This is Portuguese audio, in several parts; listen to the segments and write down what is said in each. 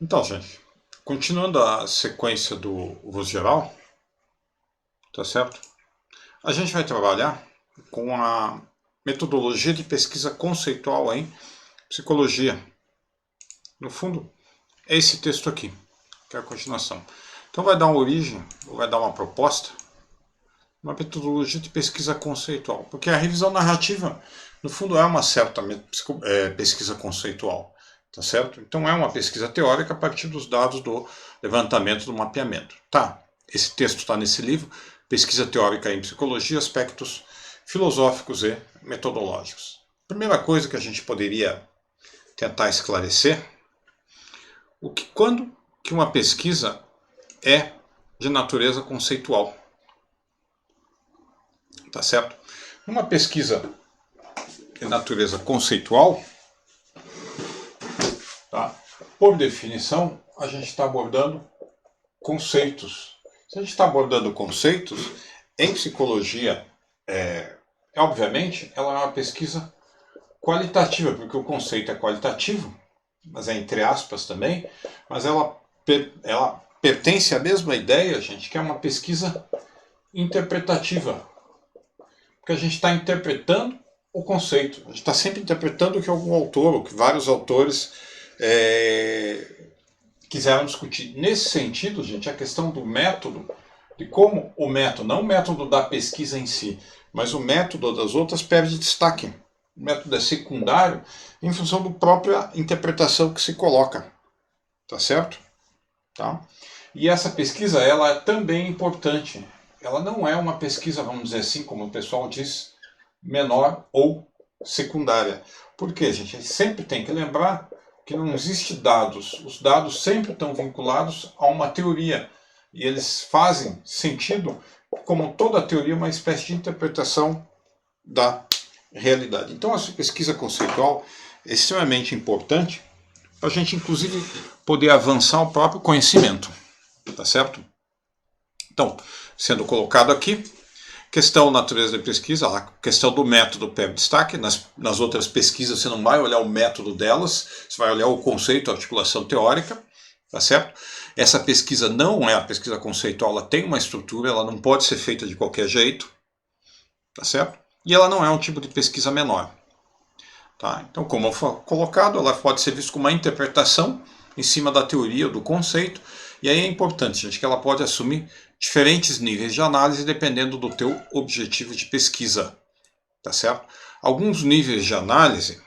Então, gente, continuando a sequência do uso geral, tá certo? A gente vai trabalhar com a metodologia de pesquisa conceitual em psicologia. No fundo, é esse texto aqui, que é a continuação. Então vai dar uma origem, ou vai dar uma proposta, uma metodologia de pesquisa conceitual. Porque a revisão narrativa, no fundo, é uma certa pesquisa conceitual. Tá certo? Então é uma pesquisa teórica a partir dos dados do levantamento do mapeamento. Tá, esse texto está nesse livro, Pesquisa Teórica em Psicologia, Aspectos Filosóficos e Metodológicos. Primeira coisa que a gente poderia tentar esclarecer, quando que uma pesquisa é de natureza conceitual. Tá certo? Uma pesquisa de natureza conceitual, tá? Por definição, a gente está abordando conceitos. Se a gente está abordando conceitos, em psicologia, obviamente, ela é uma pesquisa qualitativa, porque o conceito é qualitativo, mas é entre aspas também, mas ela pertence à mesma ideia, gente, que é uma pesquisa interpretativa. Porque a gente está interpretando o conceito, a gente está sempre interpretando o que algum autor, ou que vários autores quiseram discutir. Nesse sentido, gente, a questão do método, de como o método, não o método da pesquisa em si, mas o método das outras perde destaque. O método é secundário em função da própria interpretação que se coloca. Tá certo? Tá? E essa pesquisa, ela é também importante. Ela não é uma pesquisa, vamos dizer assim, como o pessoal diz, menor ou secundária. Por quê, gente? A gente sempre tem que lembrar que não existe dados. Os dados sempre estão vinculados a uma teoria. E eles fazem sentido, como toda teoria, uma espécie de interpretação da realidade. Então, essa pesquisa conceitual é extremamente importante para a gente, inclusive, poder avançar o próprio conhecimento. Tá certo? Então, sendo colocado aqui, questão natureza da pesquisa, a questão do método perde destaque. Nas outras pesquisas você não vai olhar o método delas, você vai olhar o conceito, a articulação teórica, tá certo? Essa pesquisa não é a pesquisa conceitual, ela tem uma estrutura, ela não pode ser feita de qualquer jeito, tá certo? E ela não é um tipo de pesquisa menor. Tá? Então, como foi colocado, ela pode ser vista como uma interpretação em cima da teoria ou do conceito, e aí é importante, gente, que ela pode assumir diferentes níveis de análise dependendo do teu objetivo de pesquisa, tá certo? Alguns níveis de análise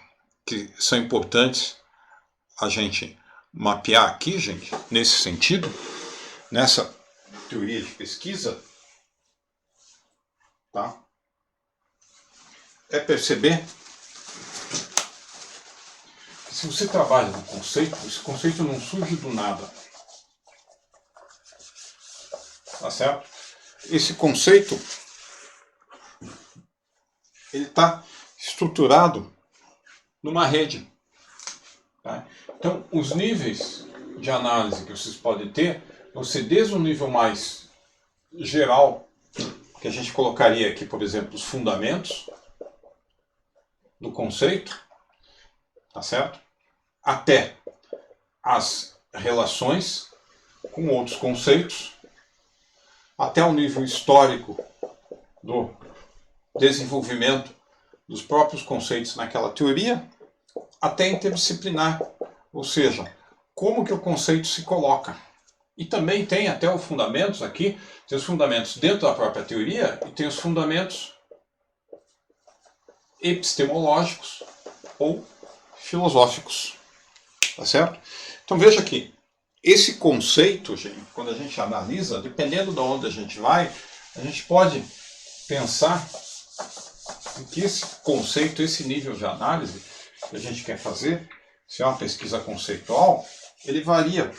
que são importantes a gente mapear aqui, gente, nesse sentido, nessa teoria de pesquisa, tá? É perceber que se você trabalha no conceito, esse conceito não surge do nada. Tá certo? Esse conceito ele está estruturado numa rede. Tá? Então, os níveis de análise que vocês podem ter, você desde um nível mais geral, que a gente colocaria aqui, por exemplo, os fundamentos do conceito, tá certo? Até as relações com outros conceitos, até o nível histórico do desenvolvimento dos próprios conceitos naquela teoria, até interdisciplinar, ou seja, como que o conceito se coloca. E também tem até os fundamentos aqui, tem os fundamentos dentro da própria teoria e tem os fundamentos epistemológicos ou filosóficos. Tá certo? Então veja aqui, esse conceito, gente, quando a gente analisa, dependendo de onde a gente vai, a gente pode pensar em que esse conceito, esse nível de análise que a gente quer fazer, se é uma pesquisa conceitual, ele varia.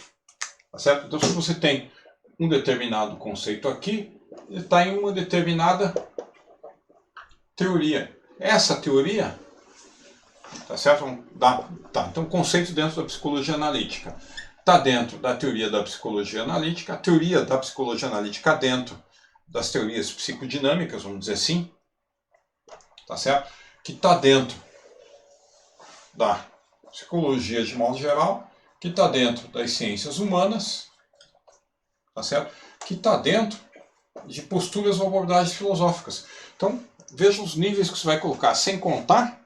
Tá certo? Então, se você tem um determinado conceito aqui, ele está em uma determinada teoria. Essa teoria, tá certo? Então, o conceito dentro da psicologia analítica está dentro da teoria da psicologia analítica, a teoria da psicologia analítica dentro das teorias psicodinâmicas, vamos dizer assim, tá certo? Que está dentro da psicologia de modo geral que está dentro das ciências humanas, tá certo? Que está dentro de posturas ou abordagens filosóficas. Então, veja os níveis que você vai colocar, sem contar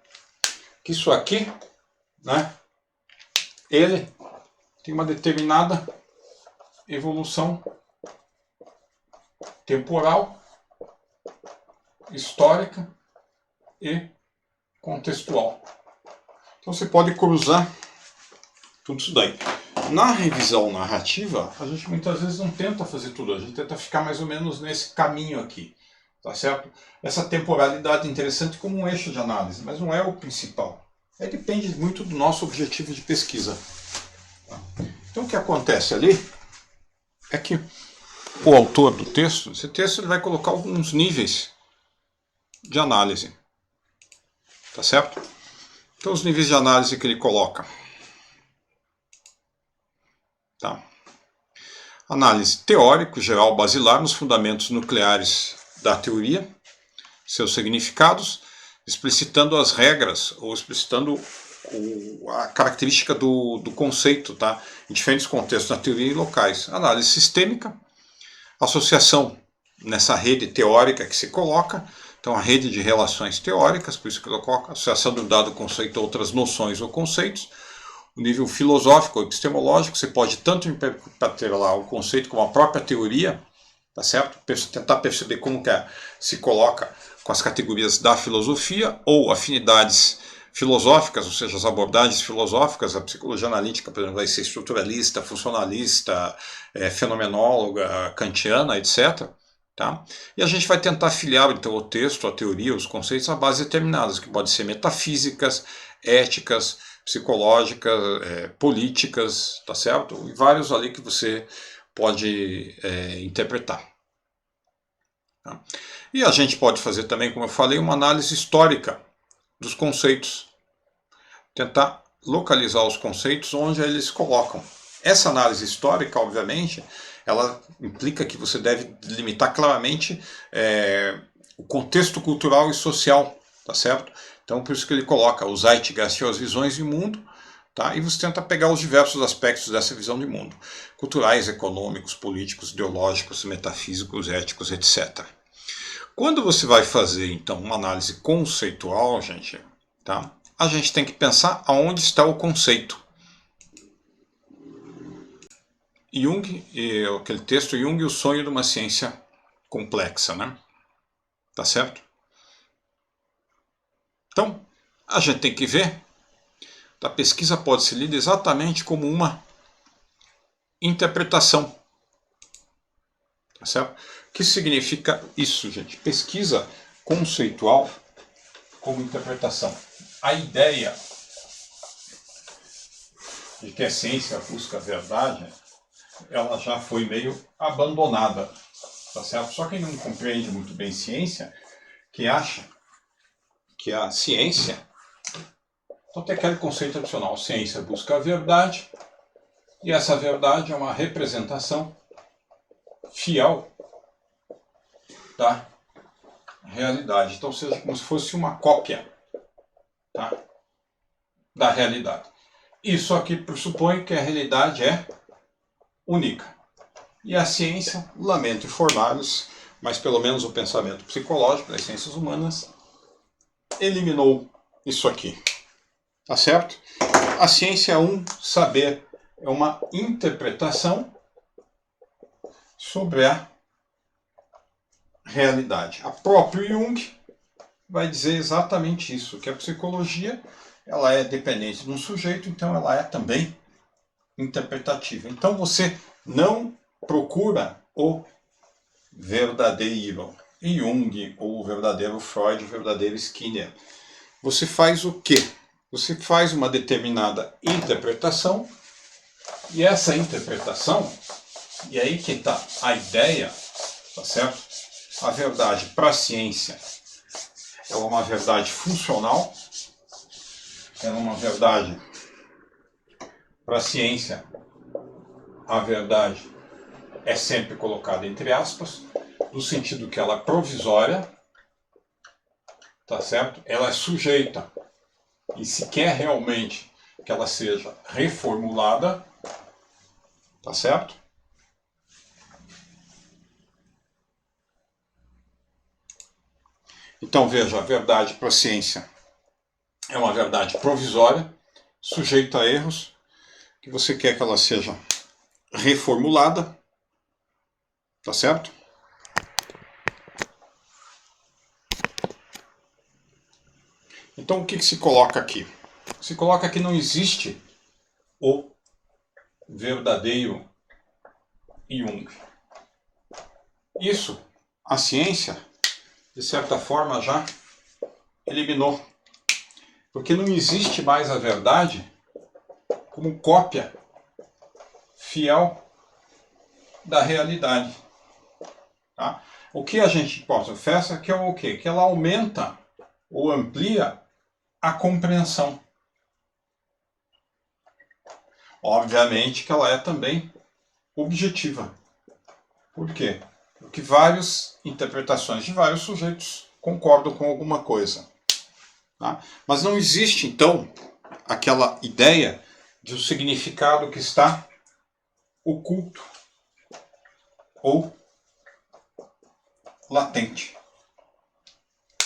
que isso aqui, né, ele tem uma determinada evolução temporal, histórica e contextual. Então você pode cruzar tudo isso daí. Na revisão narrativa, a gente muitas vezes não tenta fazer tudo, a gente tenta ficar mais ou menos nesse caminho aqui, tá certo? Essa temporalidade é interessante como um eixo de análise, mas não é o principal. Aí depende muito do nosso objetivo de pesquisa. Então o que acontece ali é que o autor do texto, esse texto ele vai colocar alguns níveis de análise, tá certo? Então os níveis de análise que ele coloca. Tá. Análise teórico, geral, basilar nos fundamentos nucleares da teoria, seus significados, explicitando as regras ou explicitando a característica do conceito, tá? Em diferentes contextos na teoria e locais. Análise sistêmica, associação nessa rede teórica que se coloca, então a rede de relações teóricas, por isso que ele coloca associação do dado conceito a outras noções ou conceitos. O nível filosófico ou epistemológico, você pode tanto interpretar lá o conceito como a própria teoria, tá certo? Tentar perceber como que se coloca com as categorias da filosofia ou afinidades filosóficas, ou seja, as abordagens filosóficas. A psicologia analítica, por exemplo, vai ser estruturalista, funcionalista, fenomenóloga, kantiana, etc. Tá? E a gente vai tentar filiar então o texto, a teoria, os conceitos a bases determinadas, que podem ser metafísicas, éticas, psicológicas, políticas, tá certo? E vários ali que você pode interpretar. Tá? E a gente pode fazer também, como eu falei, uma análise histórica dos conceitos. Tentar localizar os conceitos onde eles colocam. Essa análise histórica, obviamente, ela implica que você deve delimitar claramente o contexto cultural e social, tá certo? Então, por isso que ele coloca o Zeitgeist e as visões de mundo, tá? E você tenta pegar os diversos aspectos dessa visão de mundo. Culturais, econômicos, políticos, ideológicos, metafísicos, éticos, etc. Quando você vai fazer, então, uma análise conceitual, gente, tá? A gente tem que pensar aonde está o conceito. Jung, aquele texto Jung e o sonho de uma ciência complexa, né? Tá certo? Então, a gente tem que ver, a pesquisa pode ser lida exatamente como uma interpretação. Tá certo? O que significa isso, gente? Pesquisa conceitual como interpretação. A ideia de que a ciência busca a verdade, ela já foi meio abandonada. Tá certo? Só quem não compreende muito bem ciência, que acha que a ciência, então tem aquele conceito tradicional, ciência busca a verdade, e essa verdade é uma representação fiel da realidade. Então seja como se fosse uma cópia, tá, da realidade. Isso aqui pressupõe que a realidade é única. E a ciência, lamento informar-lhes, mas pelo menos o pensamento psicológico das ciências humanas eliminou isso aqui. Tá certo? A ciência é um saber, é uma interpretação sobre a realidade. A próprio Jung vai dizer exatamente isso, que a psicologia ela é dependente de um sujeito, então ela é também interpretativa. Então você não procura o verdadeiro Jung, ou o verdadeiro Freud, o verdadeiro Skinner. Você faz o quê? Você faz uma determinada interpretação, e essa interpretação, e aí que está a ideia, tá certo? A verdade para a ciência é uma verdade funcional, é uma verdade para a ciência, a verdade é sempre colocada entre aspas, no sentido que ela é provisória, tá certo? Ela é sujeita, e se quer realmente que ela seja reformulada, tá certo? Então veja, a verdade para a ciência é uma verdade provisória, sujeita a erros, que você quer que ela seja reformulada, tá certo? Então o que se coloca aqui? Se coloca que não existe o verdadeiro Jung. Isso a ciência, de certa forma, já eliminou. Porque não existe mais a verdade como cópia fiel da realidade. Tá? O que a gente professa que é o quê? Que ela aumenta ou amplia a compreensão. Obviamente que ela é também objetiva. Por quê? Porque várias interpretações de vários sujeitos concordam com alguma coisa. Tá? Mas não existe, então, aquela ideia de um significado que está oculto ou latente.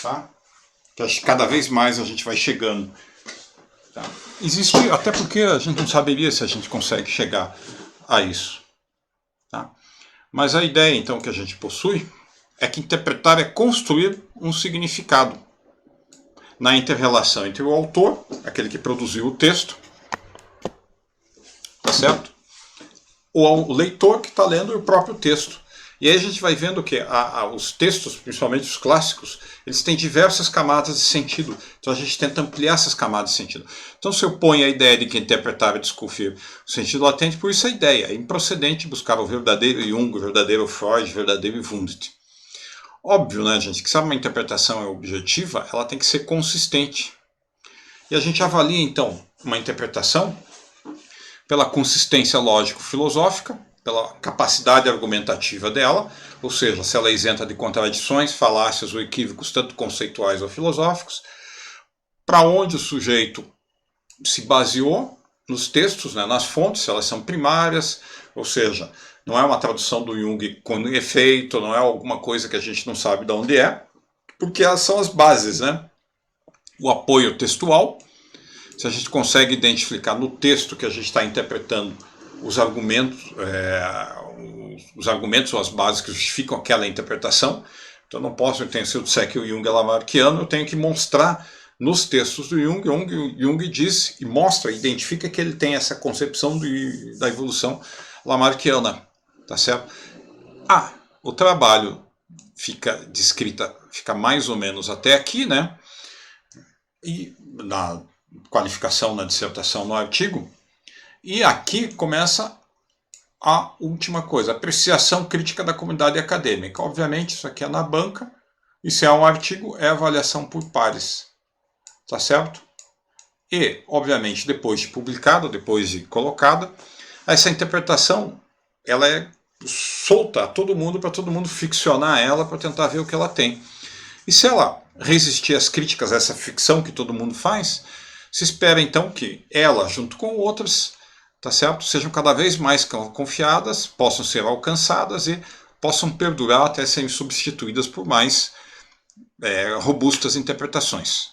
Tá? Que cada vez mais a gente vai chegando. Tá? Existe, até porque a gente não saberia se a gente consegue chegar a isso. Tá? Mas a ideia, então, que a gente possui é que interpretar é construir um significado na inter-relação entre o autor, aquele que produziu o texto, tá certo? O leitor que está lendo o próprio texto. E aí a gente vai vendo que os textos, principalmente os clássicos, eles têm diversas camadas de sentido. Então a gente tenta ampliar essas camadas de sentido. Então se eu ponho a ideia de que interpretar é desconfia o sentido latente, por isso a ideia é improcedente buscar o verdadeiro Jung, o verdadeiro Freud, o verdadeiro Wundt. Óbvio, né, gente, que se uma interpretação é objetiva, ela tem que ser consistente. E a gente avalia, então, uma interpretação pela consistência lógico-filosófica, pela capacidade argumentativa dela, ou seja, se ela é isenta de contradições, falácias ou equívocos, tanto conceituais ou filosóficos, para onde o sujeito se baseou nos textos, né, nas fontes, se elas são primárias, ou seja, não é uma tradução do Jung com efeito, não é alguma coisa que a gente não sabe de onde é, porque elas são as bases, né? O apoio textual, se a gente consegue identificar no texto que a gente está interpretando os argumentos ou as bases que justificam aquela interpretação. Então não posso, se eu disser que o Jung é lamarckiano, eu tenho que mostrar nos textos do Jung, Jung diz e mostra, identifica que ele tem essa concepção da evolução lamarckiana, tá certo? O trabalho fica mais ou menos até aqui, né? E na qualificação, na dissertação, no artigo, e aqui começa a última coisa, a apreciação crítica da comunidade acadêmica. Obviamente, isso aqui é na banca, e se é um artigo, é avaliação por pares, tá certo? E, obviamente, depois de publicada, depois de colocada, essa interpretação, ela é solta a todo mundo, para todo mundo ficcionar ela, para tentar ver o que ela tem. E se ela resistir às críticas a essa ficção que todo mundo faz, se espera então que ela, junto com outras, tá certo, sejam cada vez mais confiadas, possam ser alcançadas e possam perdurar até serem substituídas por mais robustas interpretações.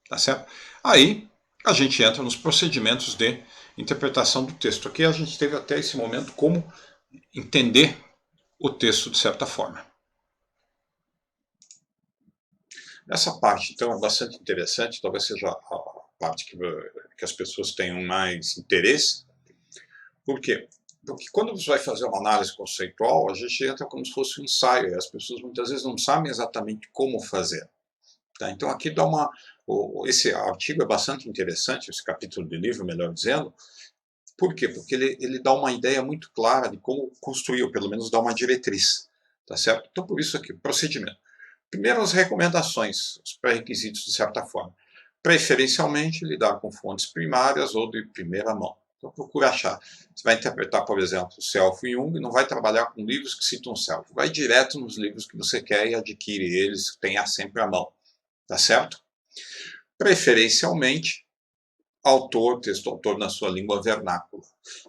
Tá certo? Aí a gente entra nos procedimentos de interpretação do texto. Aqui a gente teve até esse momento como entender o texto de certa forma. Essa parte, então, é bastante interessante, talvez seja a parte que as pessoas tenham mais interesse. Por quê? Porque quando você vai fazer uma análise conceitual, a gente entra como se fosse um ensaio, e as pessoas muitas vezes não sabem exatamente como fazer. Tá? Então aqui dá esse artigo é bastante interessante, esse capítulo do livro, melhor dizendo. Por quê? Porque ele dá uma ideia muito clara de como construir, ou pelo menos dá uma diretriz. Tá certo? Então por isso aqui, procedimento. Primeiro, as recomendações, os pré-requisitos, de certa forma. Preferencialmente, lidar com fontes primárias ou de primeira mão. Então, procure achar. Você vai interpretar, por exemplo, o Self e Jung, não vai trabalhar com livros que citam Self. Vai direto nos livros que você quer e adquire eles, tenha sempre à mão. Tá certo? Preferencialmente, autor, texto-autor na sua língua vernácula.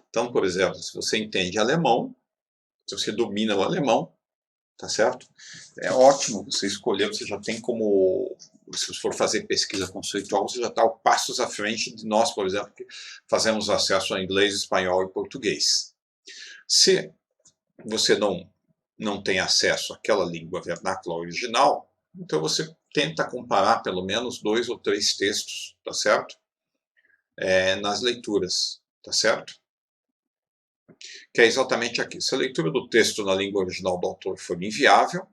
Então, por exemplo, se você entende alemão, se você domina o alemão, tá certo? É ótimo você escolher, você já tem como, se você for fazer pesquisa conceitual, você já está passos à frente de nós, por exemplo, que fazemos acesso a inglês, espanhol e português. Se você não tem acesso àquela língua vernácula original, então você tenta comparar pelo menos 2 ou 3 textos, tá certo? Nas leituras, tá certo? Que é exatamente aqui. Se a leitura do texto na língua original do autor for inviável,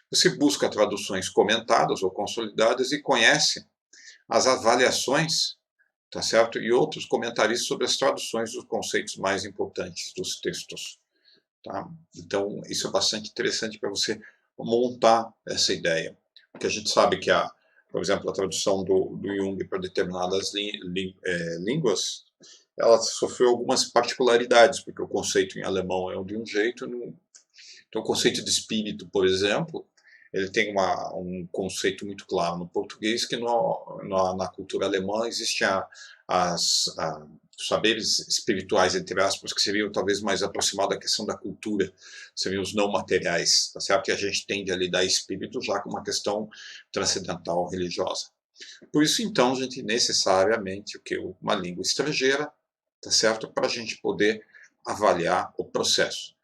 você busca traduções comentadas ou consolidadas e conhece as avaliações, tá certo? E outros comentaristas sobre as traduções dos conceitos mais importantes dos textos. Tá? Então, isso é bastante interessante para você montar essa ideia. Porque a gente sabe que, por exemplo, a tradução do Jung para determinadas línguas, ela sofreu algumas particularidades, porque o conceito em alemão é de um jeito, então o conceito de espírito, por exemplo, ele tem um conceito muito claro no português, que na cultura alemã existem os saberes espirituais, entre aspas, que seriam talvez mais aproximados da questão da cultura, seriam os não materiais, tá certo? Que a gente tende a lidar espírito já com uma questão transcendental religiosa. Por isso, então, a gente necessariamente uma língua estrangeira, tá certo? Para a gente poder avaliar o processo.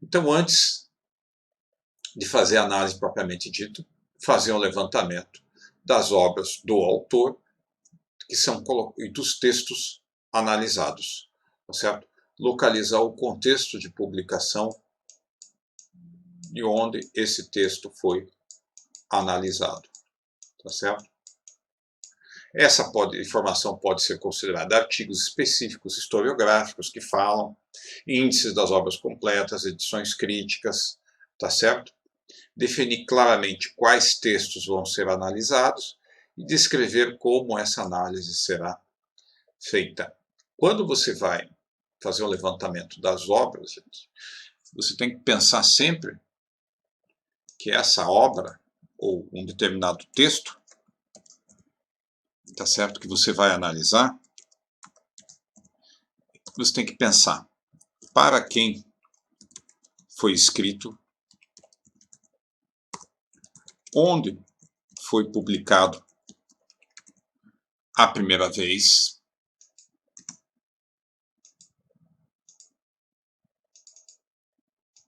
Então, antes de fazer a análise propriamente dita, fazer um levantamento das obras do autor e dos textos analisados, tá certo? Localizar o contexto de publicação de onde esse texto foi analisado, tá certo? Essa informação pode ser considerada artigos específicos historiográficos que falam, índices das obras completas, edições críticas, tá certo? Definir claramente quais textos vão ser analisados e descrever como essa análise será feita. Quando você vai fazer o levantamento das obras, gente, você tem que pensar sempre que essa obra, ou um determinado texto, tá certo, que você vai analisar, você tem que pensar para quem foi escrito, onde foi publicado a primeira vez,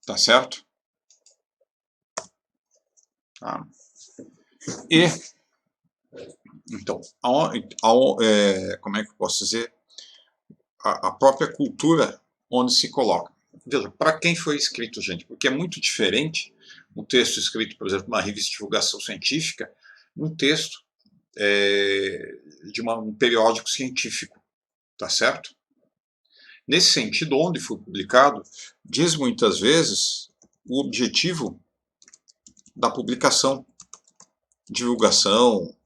tá certo? Tá. E, então, como é que eu posso dizer? A própria cultura onde se coloca. Veja, para quem foi escrito, gente, porque é muito diferente um texto escrito, por exemplo, numa revista de divulgação científica, um texto de um periódico científico, tá certo? Nesse sentido, onde foi publicado, diz muitas vezes o objetivo da publicação, divulgação,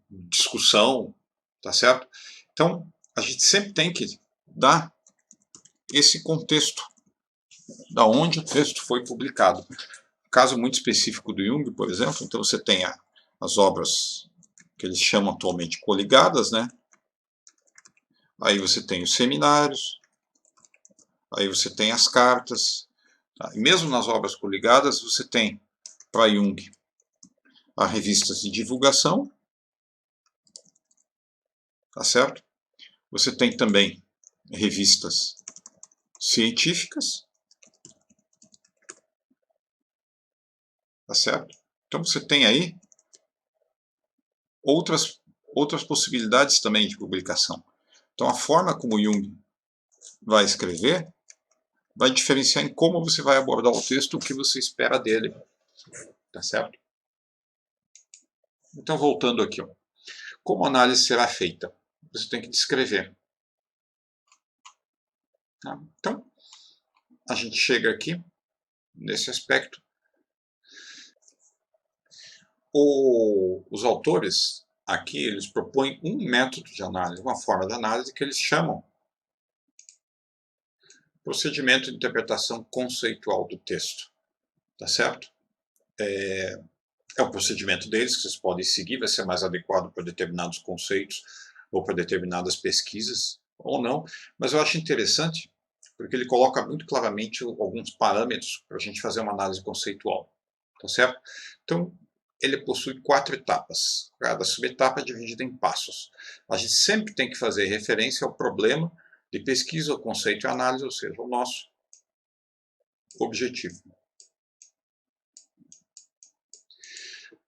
discussão, tá certo? Então, a gente sempre tem que dar esse contexto, da onde o texto foi publicado. Caso muito específico do Jung, por exemplo, então você tem as obras que eles chamam atualmente coligadas, né? Aí você tem os seminários, aí você tem as cartas, tá? E mesmo nas obras coligadas você tem, para Jung, as revistas de divulgação, tá certo? Você tem também revistas científicas, tá certo? Então você tem aí outras possibilidades também de publicação. Então a forma como Jung vai escrever vai diferenciar em como você vai abordar o texto, o que você espera dele, tá certo? Então voltando aqui, ó. Como a análise será feita? Você tem que descrever. Tá? Então a gente chega aqui nesse aspecto. Os autores aqui eles propõem um método de análise, uma forma de análise que eles chamam procedimento de interpretação conceitual do texto, tá certo? É o procedimento deles que vocês podem seguir, vai ser mais adequado para determinados conceitos ou para determinadas pesquisas, ou não, mas eu acho interessante porque ele coloca muito claramente alguns parâmetros para a gente fazer uma análise conceitual, tá certo? Então, ele possui 4 etapas, cada subetapa é dividida em passos. A gente sempre tem que fazer referência ao problema de pesquisa, o conceito e análise, ou seja, o nosso objetivo.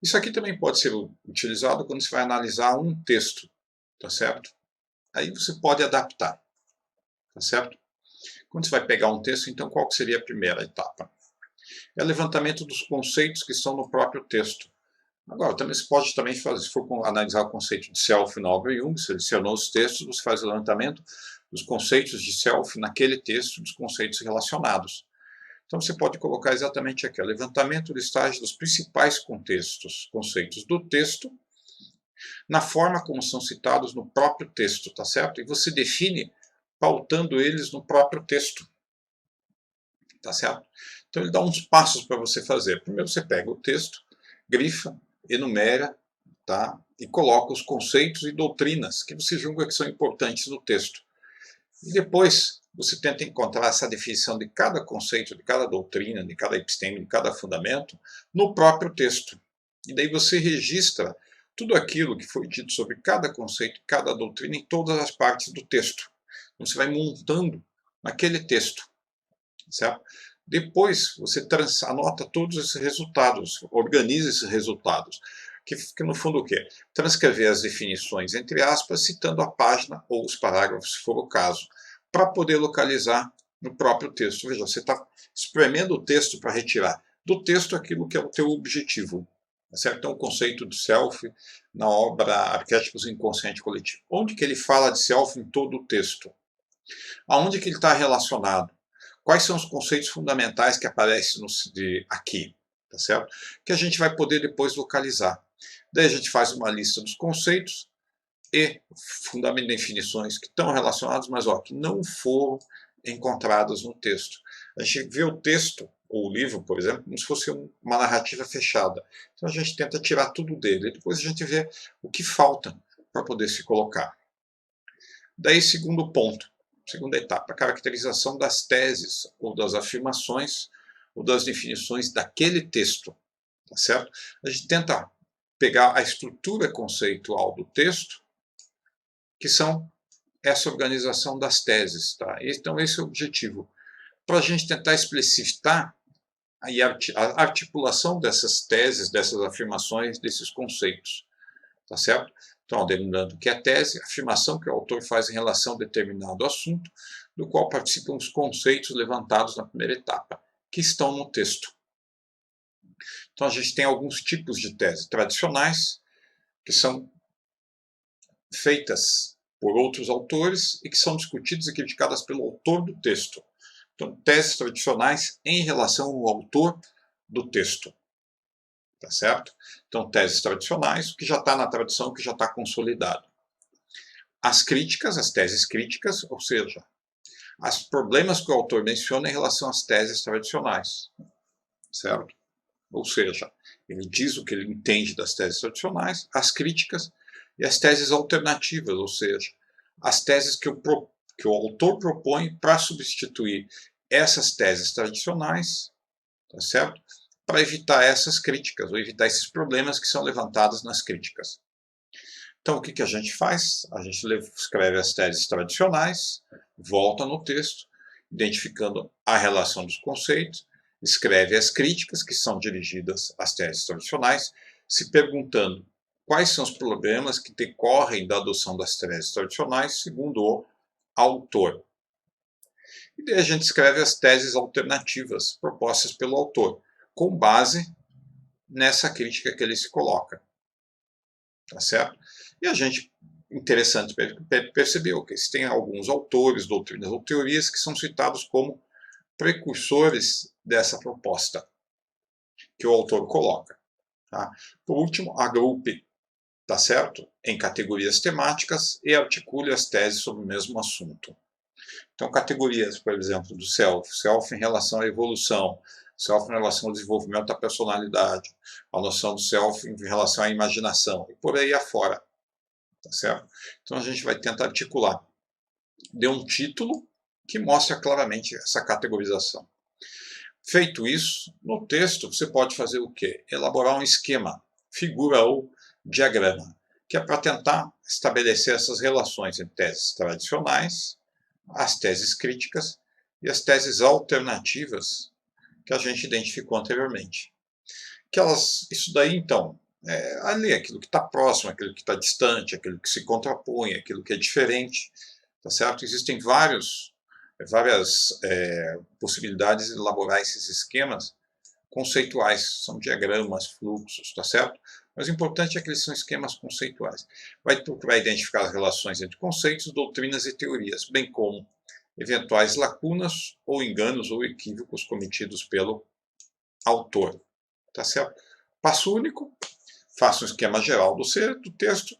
Isso aqui também pode ser utilizado quando você vai analisar um texto, tá certo? Aí você pode adaptar, tá certo? Quando você vai pegar um texto, então qual seria a primeira etapa? É o levantamento dos conceitos que estão no próprio texto. Agora, também você pode também fazer, se for analisar o conceito de self na obra Jung, selecionou os textos, você faz o levantamento dos conceitos de self naquele texto, dos conceitos relacionados. Então você pode colocar exatamente aqui, o levantamento de estágio dos principais conceitos do texto, na forma como são citados no próprio texto, tá certo? E você define pautando eles no próprio texto, tá certo? Então ele dá uns passos para você fazer. Primeiro você pega o texto, grifa, enumera, tá? E coloca os conceitos e doutrinas que você julga que são importantes no texto. E depois você tenta encontrar essa definição de cada conceito, de cada doutrina, de cada episteme, de cada fundamento, no próprio texto. E daí você registra tudo aquilo que foi dito sobre cada conceito, cada doutrina, em todas as partes do texto. Então você vai montando naquele texto, certo? Depois você anota todos esses resultados, organiza esses resultados, que no fundo o quê? Transcrever as definições, entre aspas, citando a página ou os parágrafos, se for o caso, para poder localizar no próprio texto. Veja, você está espremendo o texto para retirar do texto aquilo que é o teu objetivo. Certo? Então, o conceito do self na obra Arquétipos do Inconsciente Coletivo. Onde que ele fala de self em todo o texto? Aonde que ele está relacionado? Quais são os conceitos fundamentais que aparecem aqui? Tá certo? Que a gente vai poder depois localizar. Daí a gente faz uma lista dos conceitos e fundamento definições que estão relacionados, mas que não foram encontradas no texto. A gente vê o texto, ou o livro, por exemplo, como se fosse uma narrativa fechada. Então a gente tenta tirar tudo dele, e depois a gente vê o que falta para poder se colocar. Daí, segundo ponto, segunda etapa, a caracterização das teses, ou das afirmações, ou das definições daquele texto. Tá certo? A gente tenta pegar a estrutura conceitual do texto, que são essa organização das teses. Tá? Então, esse é o objetivo. Para a gente tentar explicitar a articulação dessas teses, dessas afirmações, desses conceitos. Tá certo? Então, lembrando que a tese, a afirmação que o autor faz em relação a determinado assunto, do qual participam os conceitos levantados na primeira etapa, que estão no texto. Então, a gente tem alguns tipos de teses tradicionais, que são feitas por outros autores e que são discutidas e criticadas pelo autor do texto. Então, teses tradicionais em relação ao autor do texto. Tá certo? Então, teses tradicionais, o que já está na tradição, o que já está consolidado. As críticas, as teses críticas, ou seja, os problemas que o autor menciona em relação às teses tradicionais. Certo? Ou seja, ele diz o que ele entende das teses tradicionais, as críticas e as teses alternativas, ou seja, as teses que o autor propõe para substituir essas teses tradicionais, tá certo? Para evitar essas críticas, ou evitar esses problemas que são levantados nas críticas. Então, o que a gente faz? A gente escreve as teses tradicionais, volta no texto, identificando a relação dos conceitos, escreve as críticas que são dirigidas às teses tradicionais, se perguntando quais são os problemas que decorrem da adoção das teses tradicionais, segundo o autor. E daí a gente escreve as teses alternativas propostas pelo autor, com base nessa crítica que ele se coloca. Tá certo? E a gente, interessante percebeu que tem alguns autores, doutrinas ou teorias que são citados como precursores dessa proposta que o autor coloca. Tá? Por último, agrupe, tá certo? Em categorias temáticas e articule as teses sobre o mesmo assunto. Então, categorias, por exemplo, do self em relação à evolução, self em relação ao desenvolvimento da personalidade, a noção do self em relação à imaginação, e por aí afora, tá certo? Então a gente vai tentar articular. Dê um título que mostre claramente essa categorização. Feito isso, no texto você pode fazer o quê? Elaborar um esquema, figura ou diagrama, que é para tentar estabelecer essas relações entre teses tradicionais, as teses críticas e as teses alternativas que a gente identificou anteriormente. Isso daí, então, ali aquilo que está próximo, aquilo que está distante, aquilo que se contrapõe, aquilo que é diferente, tá certo? Existem várias possibilidades de elaborar esses esquemas conceituais, são diagramas, fluxos, tá certo? Mas o importante é que eles são esquemas conceituais. Vai procurar identificar as relações entre conceitos, doutrinas e teorias, bem como eventuais lacunas ou enganos ou equívocos cometidos pelo autor, tá certo? Passo único, faça um esquema geral do texto,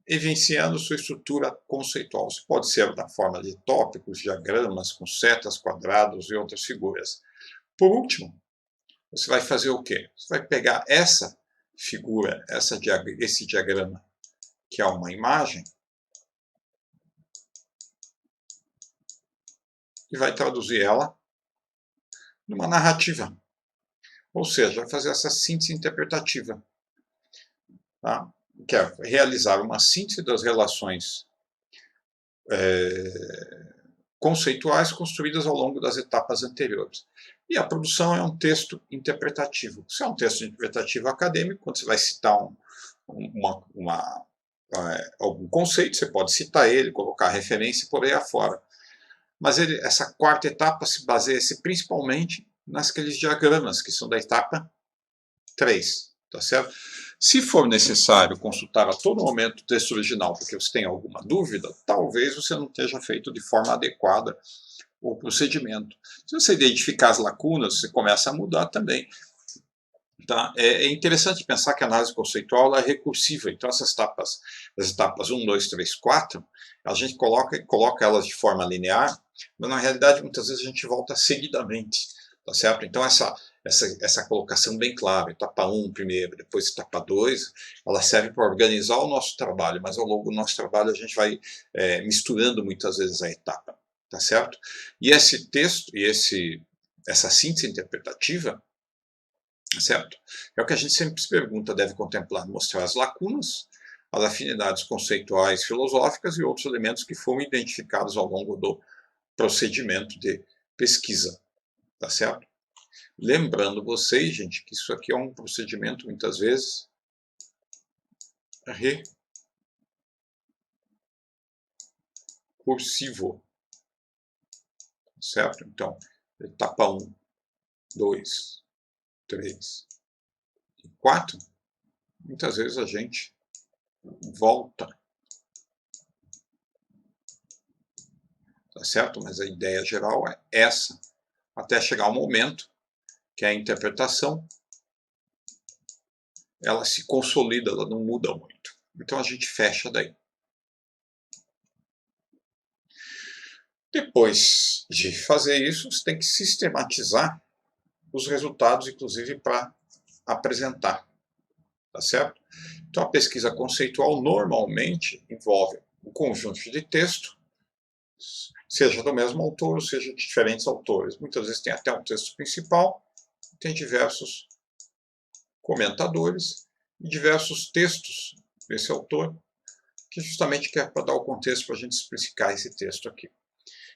evidenciando sua estrutura conceitual. Isso pode ser na forma de tópicos, diagramas, com setas, quadrados e outras figuras. Por último, você vai fazer o quê? Você vai pegar essa figura, esse diagrama, que é uma imagem, e vai traduzir ela numa narrativa. Ou seja, vai fazer essa síntese interpretativa. Tá? Que é realizar uma síntese das relações conceituais construídas ao longo das etapas anteriores. E a produção é um texto interpretativo. Se é um texto interpretativo acadêmico, quando você vai citar algum conceito, você pode citar ele, colocar referência e por aí afora. Mas essa quarta etapa se baseia principalmente naqueles diagramas, que são da etapa 3, tá certo? Se for necessário consultar a todo momento o texto original porque você tem alguma dúvida, talvez você não esteja feito de forma adequada o procedimento. Se você identificar as lacunas, você começa a mudar também. Tá? É interessante pensar que a análise conceitual é recursiva, então as etapas 1, 2, 3, 4, a gente coloca elas de forma linear, mas na realidade muitas vezes a gente volta seguidamente, tá certo? Então essa colocação bem clara, etapa 1 primeiro, depois etapa 2, ela serve para organizar o nosso trabalho, mas ao longo do nosso trabalho a gente vai misturando muitas vezes a etapa, tá certo? E esse texto, essa síntese interpretativa, certo? É o que a gente sempre se pergunta, deve contemplar, mostrar as lacunas, as afinidades conceituais, filosóficas e outros elementos que foram identificados ao longo do procedimento de pesquisa, tá certo? Lembrando vocês, gente, que isso aqui é um procedimento, muitas vezes, recursivo, certo? Então, etapa 1, 2, 3 e 4, muitas vezes a gente volta, tá certo? Mas a ideia geral é essa, até chegar ao momento que a interpretação ela se consolida, ela não muda muito. Então a gente fecha daí. Depois de fazer isso, você tem que sistematizar os resultados, inclusive para apresentar, tá certo? Então a pesquisa conceitual normalmente envolve um conjunto de texto, seja do mesmo autor, seja de diferentes autores. Muitas vezes tem até um texto principal, tem diversos comentadores e diversos textos desse autor, que justamente quer para dar o contexto para a gente explicar esse texto aqui.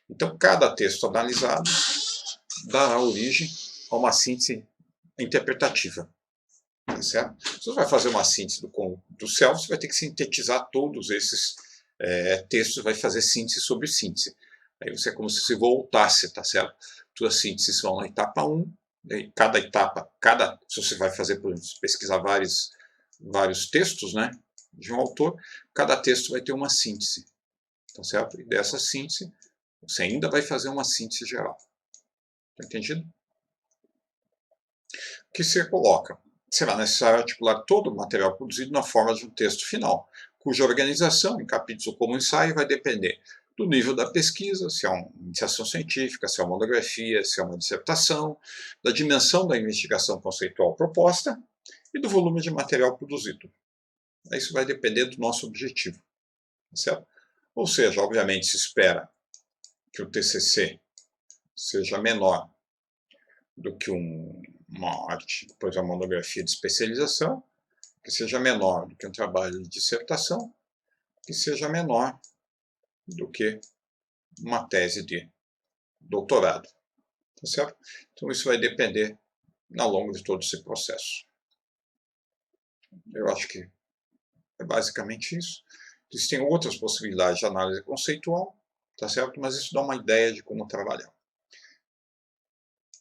Então, cada texto analisado dará origem a uma síntese interpretativa. Tá certo? Se você vai fazer uma síntese do self, você vai ter que sintetizar todos esses textos, vai fazer síntese sobre síntese. Aí você é como se voltasse, tá certo? Suas sínteses vão na etapa 1, cada etapa, se você vai fazer, por exemplo, pesquisar vários textos, né, de um autor, cada texto vai ter uma síntese, tá certo? E dessa síntese, você ainda vai fazer uma síntese geral. Tá entendido? O que você coloca? Será necessário articular todo o material produzido na forma de um texto final, cuja organização em capítulos ou como ensaio vai depender do nível da pesquisa, se é uma iniciação científica, se é uma monografia, se é uma dissertação, da dimensão da investigação conceitual proposta e do volume de material produzido. Isso vai depender do nosso objetivo, certo? Ou seja, obviamente se espera que o TCC seja menor do que uma arte, depois uma monografia de especialização, que seja menor do que um trabalho de dissertação, que seja menor do que uma tese de doutorado, tá certo? Então isso vai depender ao longo de todo esse processo. Eu acho que é basicamente isso. Existem outras possibilidades de análise conceitual, tá certo? Mas isso dá uma ideia de como trabalhar.